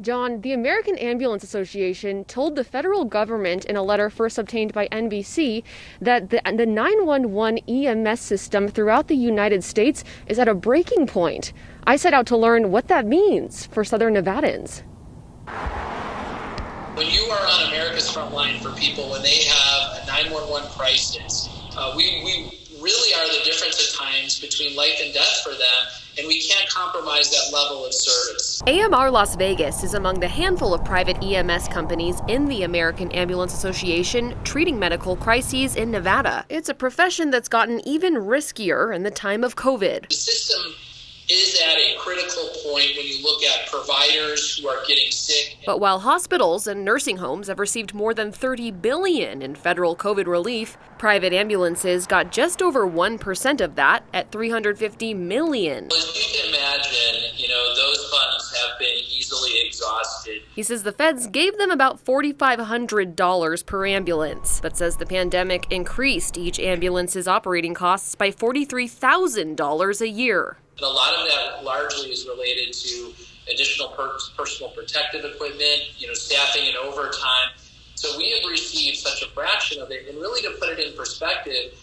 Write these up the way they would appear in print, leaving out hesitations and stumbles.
John, the American Ambulance Association told the federal government in a letter first obtained by NBC that the 911 EMS system throughout the United States is at a breaking point. I set out to learn what that means for Southern Nevadans. When you are on America's front line for people when they have a 911 crisis, we really are the difference at times between life and death for them, and we can't compromise that level of service. AMR Las Vegas is among the handful of private EMS companies in the American Ambulance Association treating medical crises in Nevada. It's a profession that's gotten even riskier in the time of COVID. The system is at a critical point when you look at providers who are getting sick. But while hospitals and nursing homes have received more than $30 billion in federal COVID relief, private ambulances got just over 1% of that at $350 million. As you can imagine, those funds have been easily exhausted. He says the feds gave them about $4,500 per ambulance, but says the pandemic increased each ambulance's operating costs by $43,000 a year. And a lot of that largely is related to additional personal protective equipment, staffing and overtime. So we have received such a fraction of it. And really, to put it in perspective,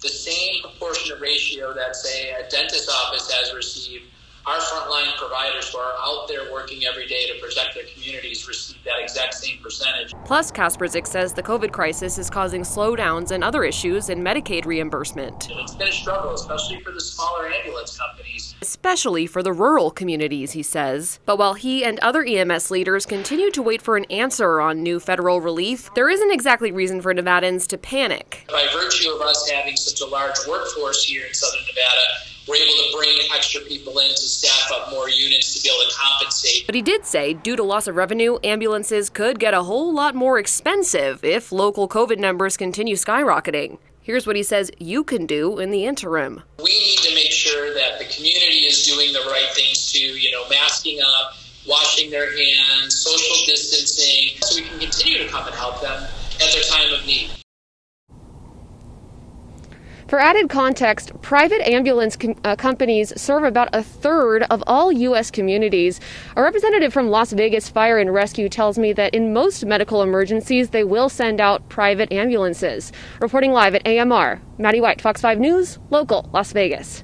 the same proportionate ratio that, say, a dentist's office has received, our frontline providers who are out there working every day to protect their communities receive that exact same percentage. Plus, Kasperzik says the COVID crisis is causing slowdowns and other issues in Medicaid reimbursement. It's been a struggle, especially for the smaller ambulance companies. Especially for the rural communities, he says. But while he and other EMS leaders continue to wait for an answer on new federal relief, there isn't exactly reason for Nevadans to panic. By virtue of us having such a large workforce here in Southern Nevada, we're able to bring extra people in to staff up more units to be able to compensate. But he did say, due to loss of revenue, ambulances could get a whole lot more expensive if local COVID numbers continue skyrocketing. Here's what he says you can do in the interim. We need to make sure that the community is doing the right things too, masking up, washing their hands, social distancing, so we can continue to come and help them at their time of need. For added context, private ambulance companies serve about a third of all U.S. communities. A representative from Las Vegas Fire and Rescue tells me that in most medical emergencies, they will send out private ambulances. Reporting live at AMR, Maddie White, Fox 5 News, local, Las Vegas.